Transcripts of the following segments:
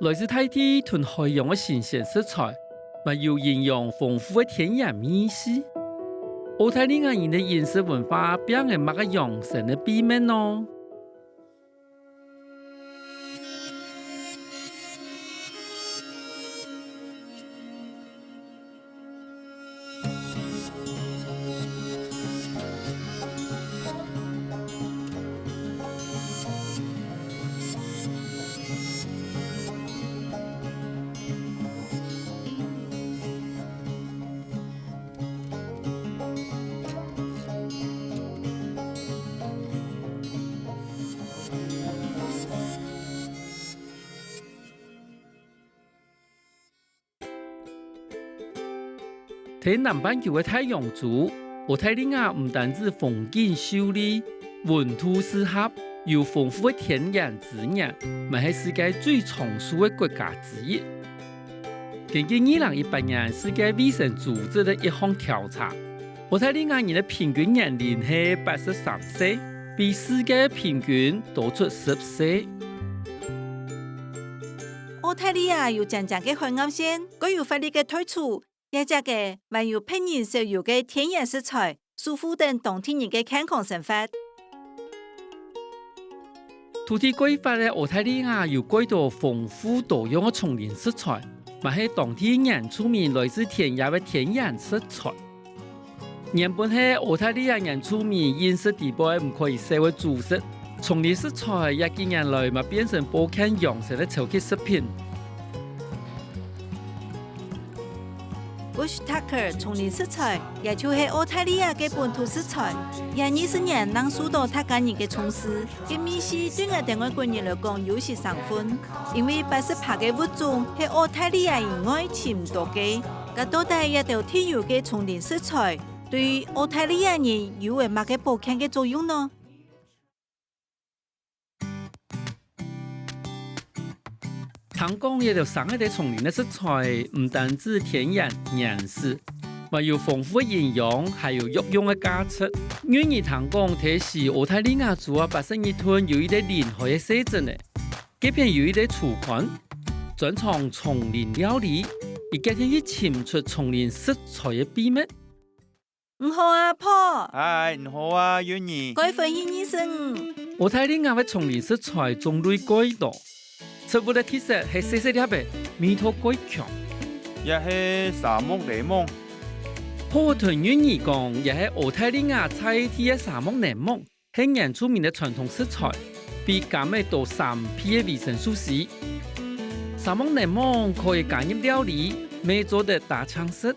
來自大地同海洋的新鮮食材，還有營養豐富的天然美食。澳大利亞人的飲食文化變係乜個養生的秘密呢？在南半球的太陽族，澳大利亞唔單止風景秀麗、溫度適合，有豐富的天然資源，咪係世界最長壽的國家之一。根據2018年世界衛生組織的一項調查，澳大利亞人的平均年齡係83歲，比世界平均多出10歲。澳大利亞有長長的海岸線，具有法律的退出。一隻嘅還有偏遠少有嘅天然食材，舒服等當地人嘅健康生活。土地規劃嘅澳大利亞有許多豐富多樣嘅叢林食材，還係當地原住民來自田野嘅天然食材。原本係澳大利亞原住民飲食地位唔可以少嘅主食，叢林食材也近年來咪變成保健養生嘅超級食品。Bush Tucker 叢林食材，也就是澳大利亞嘅本土食材，也20年能受到他家人嘅重視。嘅美食對我哋外國人來講有時生分，因為88嘅物種係澳大利亞以外尋唔到嘅。咁到底一道特有嘅叢林食材，對澳大利亞人有乜嘅保健嘅作用呢？糖講也就生喺啲叢林嘅食材，唔單止天然原始，還有豐富嘅營養，還有藥用嘅價值。原而糖講提示澳大利亞族啊82噸有一啲臨海嘅細鎮咧，這邊有一啲廚館專長叢林料理，而家天去潛出叢林食材嘅秘密。唔好啊，Paul。哎，唔好啊，原兒。該歡迎醫生。澳大利亞嘅叢林食材種類較多。食物的特色係細細粒嘅，味道較強。也係沙漠檸檬。波頓語而講，也係澳大利亞菜地嘅沙漠檸檬，係原住民嘅傳統食材，被加入到3批嘅維生素 C。沙漠檸檬可以加入料理，未做得大腸式。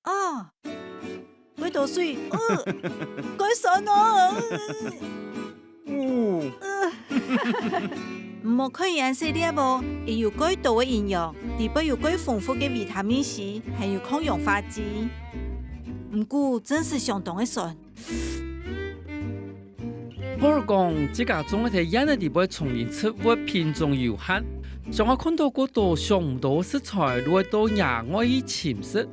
哦，嗰道水，該爽咯。唔好看顏色啲噃，也有許多嘅營養，裡邊有許豐富嘅維他命 C，還有抗氧化劑。唔過真是相當嘅爽。我講自家種一啲野嘅地方叢林植物品種有限，像我看到嗰度想唔到食材落到野外去尋食。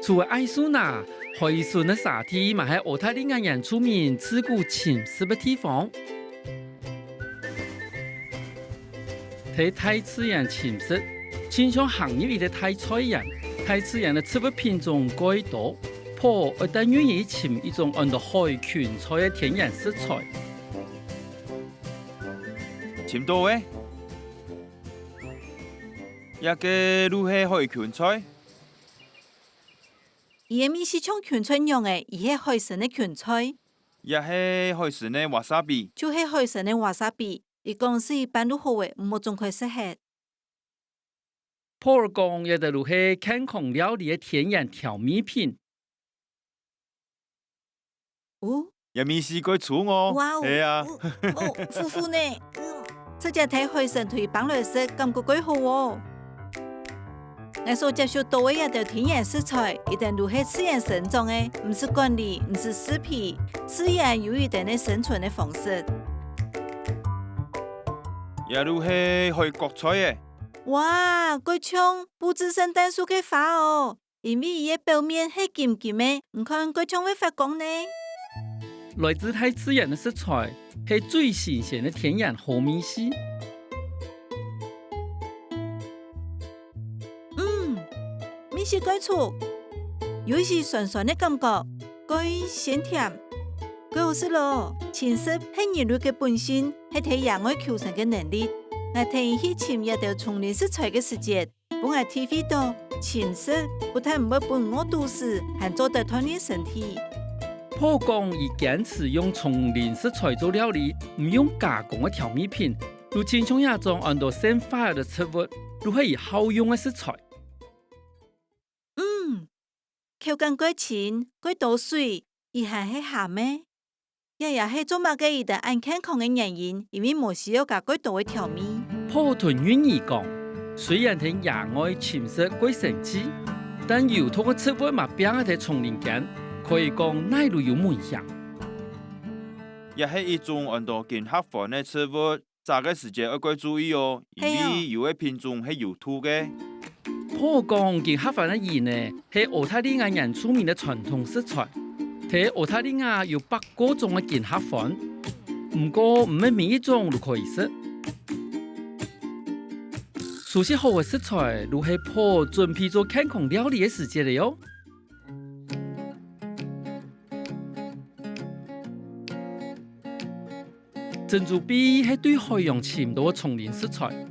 除了愛樹拿、海順的沙地，嘛係澳大利亞原住民自古潛食的地方。喺大自然潛食，經常行入一啲大菜園，大自然的植物品種較多，破而但願意潛一種按照海芹菜的天然食材。潛到誒，一個路係海芹菜。伊咪是像芹菜樣誒，伊係海參的芹菜，也係海參的瓦薩比，就係海參的瓦薩比。伊講是一般都好誒，唔好種開適合。普洱講也就係健康料理的天然調味品。哦，也咪試過煮哦。哇哦，係啊，夫婦呢？這隻睇海參同放來食，感覺幾好哦。我所接觸到的一道天然食材，一定都係自然生長的，唔是管理，唔是施肥，自然有一定的生存的方式。也都係海國菜嘅。哇，佢像不知聖誕樹嘅花哦，因為伊嘅表面係金金的，唔看佢像會發光呢。來自大自然的食材，是最新鮮的天然好米絲。米絲蓋醋，有時酸酸的感覺，蓋鮮甜，蓋好食咯。其實係人類嘅本性，係睇野外求生嘅能力。我聽去尋一道叢林食材嘅時節，幫我體會到淺食不但唔會本我肚死，還做得鍛鍊身體。破講以堅持用叢林食材做料理，唔用加工嘅調味品，如青蔥也種按照生發的植物，如係以好用嘅食材。口感蓋清，蓋多水，而係係鹹咩？也係做乜嘅？一定按健康嘅原因，因為冇需要加蓋多嘅調味。破屯願意講，雖然喺野外潛食貴神奇，但油土嘅植物嘛，變喺叢林間，可以講哪路有門鄉。也係一種按照健康飯嘅植物，炸嘅時節要該注意哦，因為有嘅品種係有土嘅。破講健康飯嘅鹽呢，係澳大利亞人出名嘅傳統食材。喺澳大利亞有8個種嘅健康飯，不過唔係每一種都可以食。熟悉好嘅食材，如係破準備做健康料理嘅時節嚟喲。珍珠貝係對海洋潛到嘅叢林食材。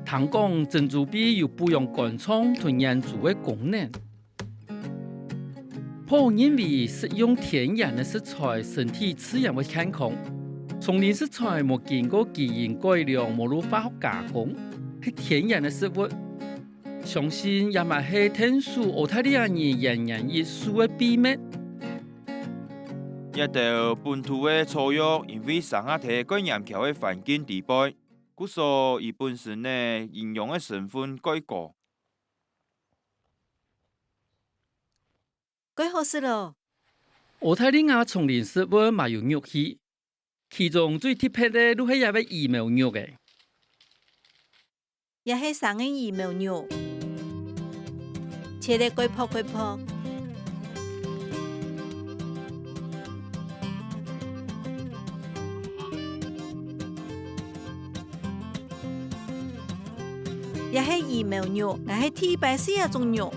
聽講珍珠貝有補養肝臟同眼珠的功能。破因為食用天然的食材，身體自然會健康。叢林食材冇經過基因改良，冇入化學加工，係天然的食物。相信也咪係天數澳大利亞人人人一素的秘密。一道本土的草藥，因為生下喺該嚴苛的環境地帶。故所以本身呢營養的成分改高，改好食咯。澳大利亞叢林食物嘛有肉器，其中最特別的都係一位羽毛肉嘅，也係生嘅羽毛肉，切得改破。也係羽毛肉，也係鐵白絲一種肉。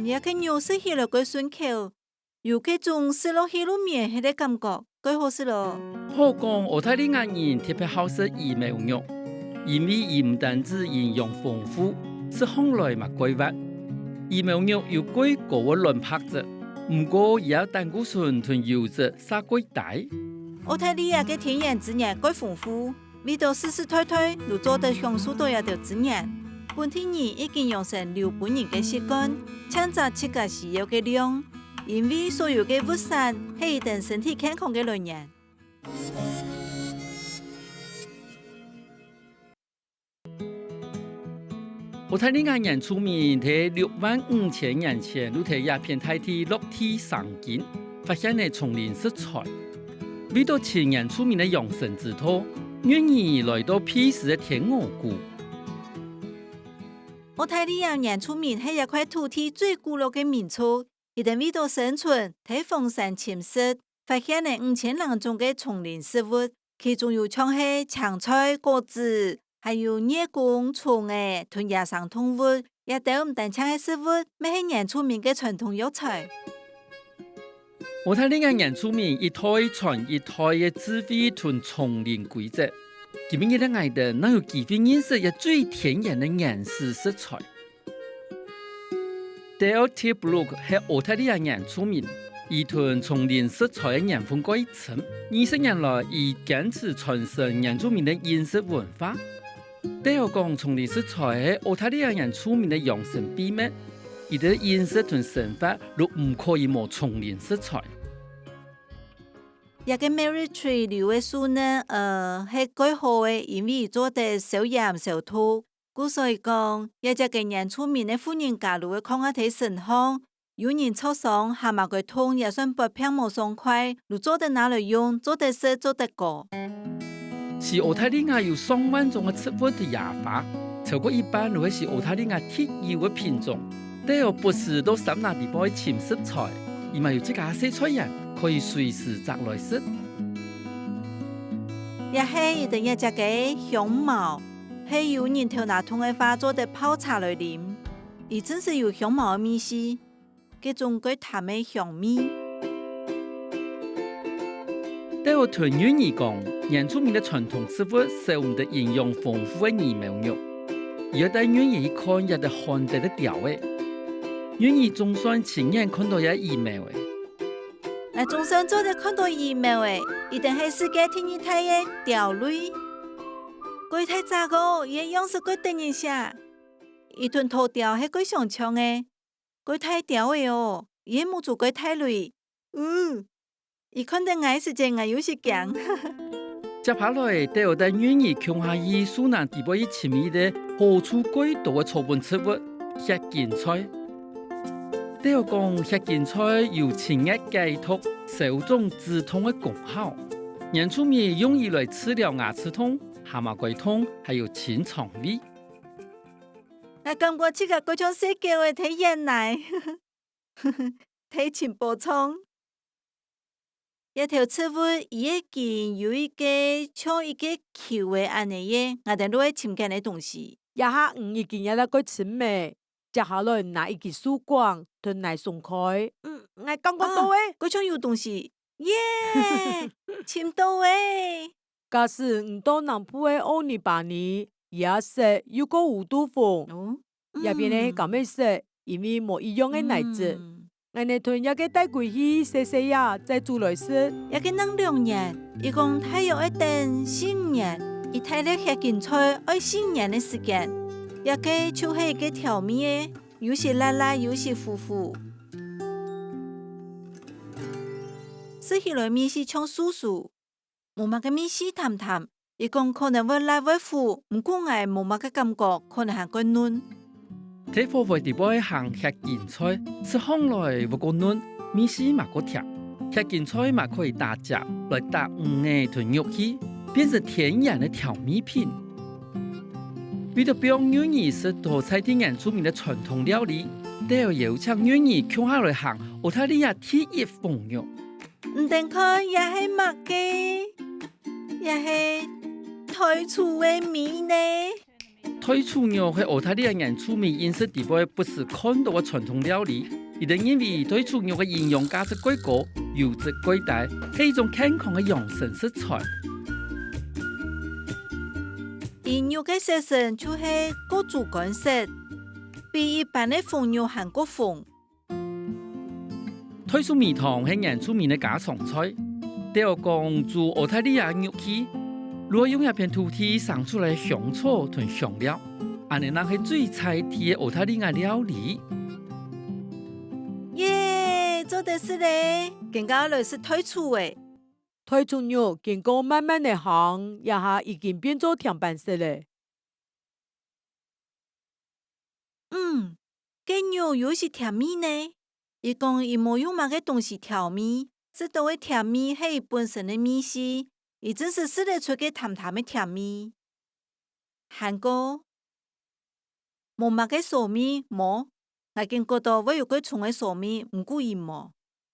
也個肉食起來個順口，有嗰種食落去裡面係個感覺，幾好食咯。好講澳大利亞人特別好食羽毛肉，因為伊唔單止營養豐富，食起來嘛貴滑。羽毛肉有貴高嘅卵白質，唔過也有膽固醇同油脂殺貴大。澳大利亞嘅天然資源貴豐富。味道絲絲退退，如做得享受到一條資源。本地人已經養成留本人嘅習慣，搶擇自家需要嘅量，因為所有嘅物產係一定身體健康嘅來源。澳大利亞人出名喺65000年前，都喺亞片大地落地生根，發現嘅叢林食材，味道千年出名嘅養生之道。願意來到僻時的天鵝湖。澳大利亞人出名係一塊土地最古老嘅民族，一定為咗生存，喺荒山潛食，發現了5000多種嘅叢林食物，其中有像係青菜、果子，還有葉公、蟲誒同野生動物，也都唔單淨係食物，咪係人出名嘅傳統藥材。澳大利亞人出名一代傳一代嘅智慧同叢林規則，今日嘅愛人能有機會認識一最天然嘅原始食材。Dale Tilbrook 係澳大利亞人出名，以同叢林食材嘅養分過一層，20年來以堅持傳承原住民嘅飲食文化。Dale 講叢林食材係澳大利亞人出名嘅養生秘密。伊的飲食同生活都唔可以冇叢林食材。一個 Mary Tree 留嘅樹呢，係幾好嘅，因為做得少鹽少土。故所以講，一隻嘅人出名嘅富人家路嘅抗壓體神康，有人受傷下馬個痛也算不偏冇爽快，如做得拿來用，做得食做得過。是澳大利亞有上萬種嘅植物嘅野花，超過100都係澳大利亞特有嘅品種。都有不時到三那地方尋食材，而嘛有自家洗菜人可以隨時摘來食。也係一定要食個香茅，係由人頭拿通的花做的泡茶來啉，而真是有香茅的味絲，這種個淡的香味。對我團圓而講，原住民的傳統食物是我們的營養豐富的魚苗肉，而但願意看也得看得掉的，願意總算親眼看到一魚苗的。那總算做得看到魚苗的，一定係世界第一大的鳥類。佢太早個，也樣式佢等一下，一頓頭條係佢上槍的，佢太屌的哦，也冇做佢太累。一看到我時間，我有時驚。接下來，都有但願意強下以蘇南地區親密的好處貴多的草本植物黑芹菜。都有講黑芹菜有清熱解毒、消腫止痛的功效，原住民用以來治療牙齒痛、蛤蟆龜痛，還有清腸胃。我感覺這個嗰種社交的體驗來，體情補充。一條植物已經有一個像一個球的安尼耶，我哋都會尋見的東西。也下已經有那個青梅，接下來拿一支樹管吞來鬆開。我感覺到誒，嗰種有東西，耶，尋到誒。假使唔到南部的奧尼巴尼，也是有個五度風，也變得咁樣色，因為冇一樣的奶子。我哋吞一個帶回去洗洗呀，再煮來食。一個能2年，一共太陽一等4年，一太了黑芹菜愛4年的時間。一個就是一個調味的，有時辣辣，有時糊糊。吃起來味是像酥酥，冇乜個味是淡淡。一共可能會辣會糊，唔過我冇乜個感覺，可能係個嫩。這貨櫃地波行黑芹菜，吃起來不過嫩，味是嘛個甜。黑芹菜嘛可以打汁來打魚豚肉去，變成天然的調味品。為了表願意是多彩的原住民的傳統料理，都要邀請願意共下來行澳大利亞第一風肉。唔等看也係乜嘅，也係退出的味呢。退出肉係澳大利亞原住民飲食地位不是看到的傳統料理，一定因為退出肉的營養價值過高，油脂過大，係一種健康的養生食材。因肉的食性就是各種乾色，比一般的風肉還過風。退出米糖係原住民的家常菜，都要講做澳大利亞肉器。如果用一片土地生出來香草同香料，安尼那係最菜地的澳大利亞料理。耶，做得是嘞，更加來是退出誒。退出肉經過慢慢的烘，也下已經變做甜白色嘞。這肉有是甜味呢。伊講伊冇用乜個東西調味，這都會甜味係伊本身的味絲。伊真是試得出個淡淡的甜味，韓國冇乜個糯米冇，我見覺到我有個蟲的糯米唔過伊冇，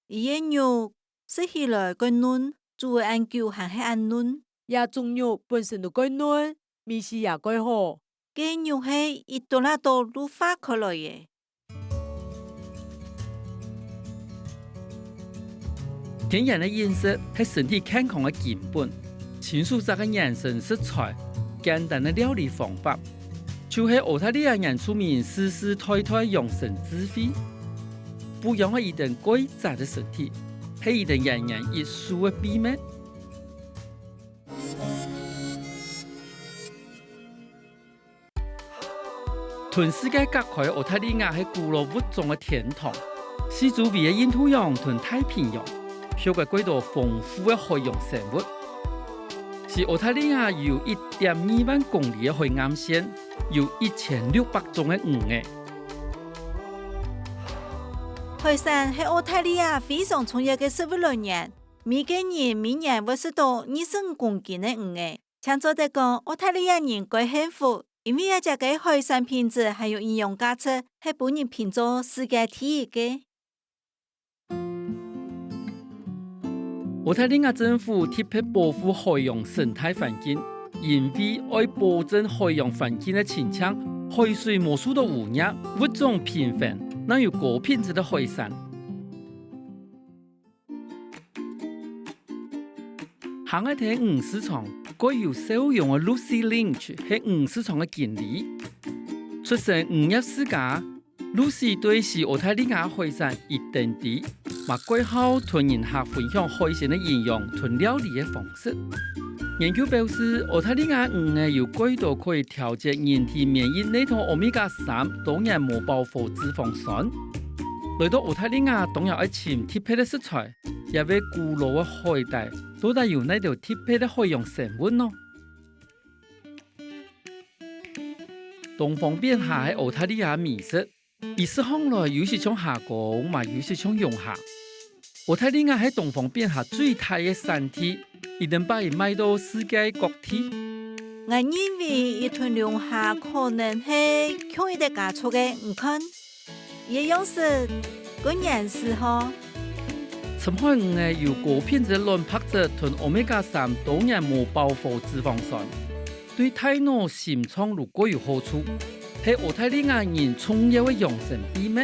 伊個肉食起來個嫩，做按久還係按嫩，也種肉本身就個嫩，味是也個好，個肉係一多拉多都發開來嘅。天然的飲食係身體健康的根本，親屬這個養生食材，簡單的料理方法，就是澳大利亞原住民世世代代養生智慧，不養係一定貴雜的身體，係一定人人一輸的秘密。全世界各地澳大利亞係古老物種的天堂，是周圍的印度洋同太平洋。受過幾多豐富的海洋生物，是澳大利亞有1.2萬公里的海岸線，有1600種的魚。海產係澳大利亞非常重要的食物來源，每個人每年會食到25公斤的魚。像做得講，澳大利亞人該幸福，因為一隻個海產品質還有營養價值，係本人評做世界第一個。澳大利亞政府特別保護海洋生態環境，因為愛保證海洋環境的清澈，海水冇受到污染，物種平衡，能有高品質的海產。行喺睇魚市場，該由受養嘅 Lucy Lynch 係魚市場嘅經理。出身漁業世家 ，Lucy 對是澳大利亞海產一定知，嘛過後同人客分享海鮮嘅營養同料理嘅方式。研究表示，澳大利亞魚有幾多可以調節人體免疫力同 Omega-3 當然無飽和脂肪酸。來到澳大利亞，當然要尋特別的食材，也為古老的海帶都帶有那條特別的海洋成分咯。東方便蝦係澳大利亞美食，意思看來有時像蝦膏，嘛有時像龍蝦。澳大利亞係東方便蝦最大嘅產地，一定把伊賣到世界各地。我認為一頓龍蝦可能係強一點加粗嘅，唔看。也用是個顏色呵。深海魚有高品質的卵白質同 Omega-3 當然無飽和脂肪酸，對大腦、心臟如果有好處，係澳大利亞人重要的養生秘密。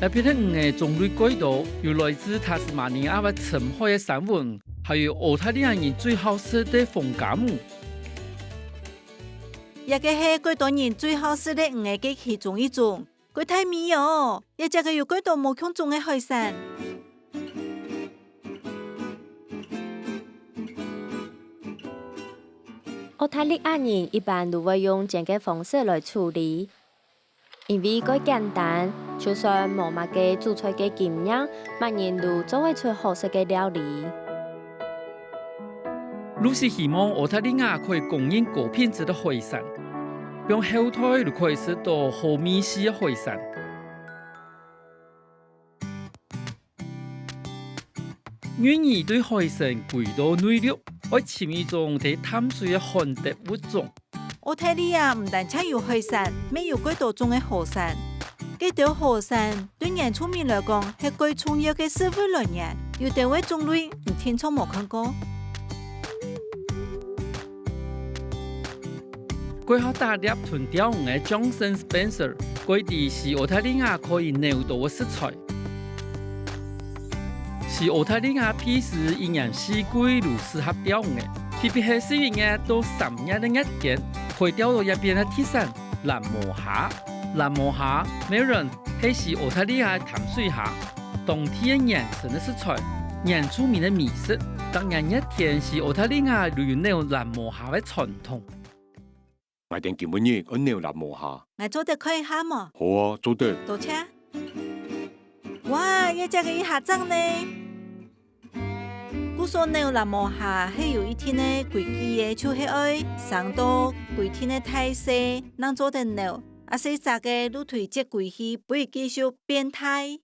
而別的魚種類幾多，有來自塔斯馬尼亞的深海的珊瑚，還有澳大利亞人最好食的鳳甲母。一個係幾多人最好食的魚嘅其中一種，佢太美哦！一隻個有幾多無窮種嘅海產。澳大利亞人一般都會用這個方式來處理，因為佢簡單，就算冇乜嘅煮菜嘅經驗，乜人都做會出好食嘅料理。Lucy 希望澳大利亞可以供應高品質的海產，用後台就可以食到好美味的海產。願意對海產歸到內陸，愛尋一種在淡水的旱地物種。澳大利亞唔單止有海產，沒有幾多種嘅河產。幾條河產對原住民來講係最重要嘅社會來源，有啲位種類唔聽錯冇看過。最好打獵吞釣魚嘅 Johnson Spencer， 佢哋是澳大利亞可以攞到嘅食材，是澳大利亞平時一年四季都適合釣魚，特別係4月到3月的日間，可以釣到一邊嘅特產藍魔蝦。藍魔蝦 Maron 係澳大利亞的淡水蝦，冬天養生的食材，原住民的美食。當然一天是澳大利亞旅遊攞藍魔蝦的傳統。我哋今日我釣藍魔蝦，我做得可以下嘛？好啊，做得。多謝。哇，一隻嘅一下真呢？古說釣藍魔蝦係有一天呢規矩嘅，就係愛上到規天嘅大細，能做得釣，啊細隻嘅都推接規矩，不會繼續變態。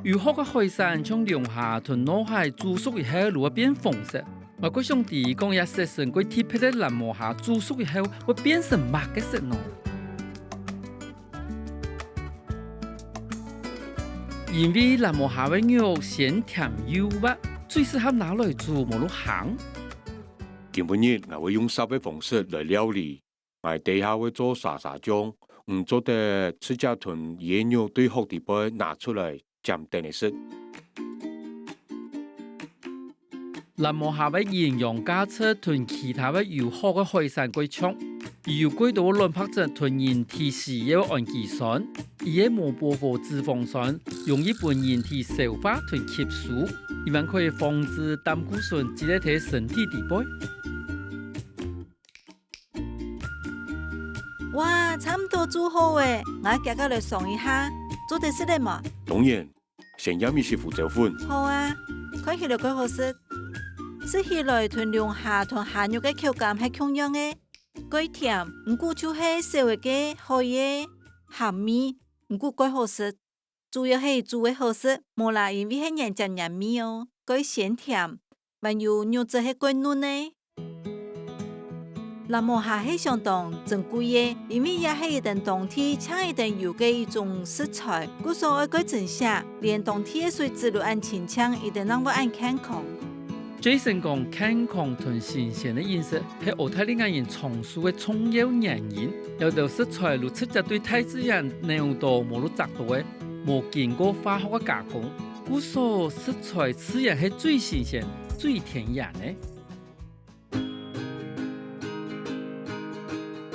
有好嘅海產，像龍蝦同腦海煮熟以後，如果變紅色。我個兄弟講也食成過特別的藍魔蝦煮熟以後會變成白嘅色咯。因為藍魔蝦嘅肉鮮甜幼滑，最適合拿來煮無路行。今日我會用燒嘅方式來料理，我底下會做沙沙醬，唔做得赤腳豚野肉對好啲杯拿出來蘸定嚟食。藍魔蝦嘅營養價值同其他嘅有好嘅海產貴強，有幾多卵白質同人體需要氨基酸，伊嘅無飽和脂肪酸，容易被人體消化同吸收，一般可以防止膽固醇積累喺身體底部。哇，差唔多煮好誒，我家家來嘗一下，做得食得嘛？當然，成日咪是胡椒粉。好啊，看起來幾好食。食起來同龍蝦同蝦肉嘅口感係同樣嘅，幾甜，唔過就係稍微嘅海嘅鹹味，唔過幾好食。主要係煮嘅好食，冇啦，因為係人夾人味哦，幾鮮甜，還有肉質係幾嫩呢。那麼下係相當珍貴嘅，因為也係一定當地產一定有嘅一種食材，故所愛改正下，連當地嘅水質都按清澈，一定能夠按健康。Jason 講健康同新鮮嘅飲食係澳大利亞人長壽嘅重要原因。有道食材如直接對大自然濃度無如雜多嘅，無經過化學嘅加工，故所食材自然係最新鮮、最天然嘅。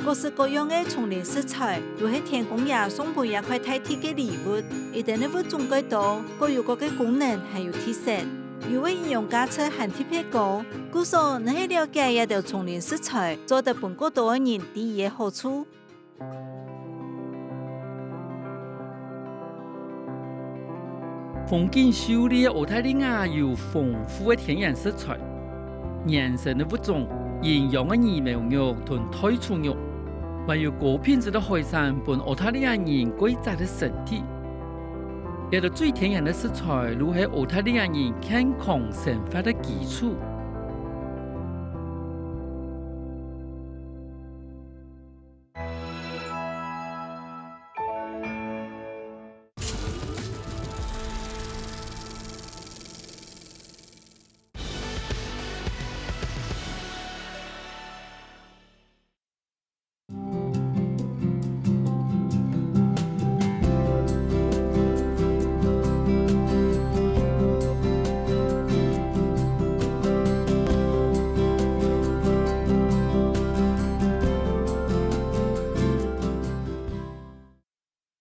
各式各樣嘅叢林食材，都係天公爺送俾一塊大地嘅禮物，一定嘅物種改多，各有各嘅功能，還有特色。由於營養價值含特別高，故所你去了解一道叢林食材，做得本國多人第一嘅好處。風景秀麗嘅澳大利亞有豐富嘅天然食材、原生嘅物種、營養嘅魚苗肉同胎畜肉，還有高品質嘅海產，伴澳大利亞人貴族嘅身體。呢個最天然嘅食材，如係澳大利亞人健康生活嘅基礎。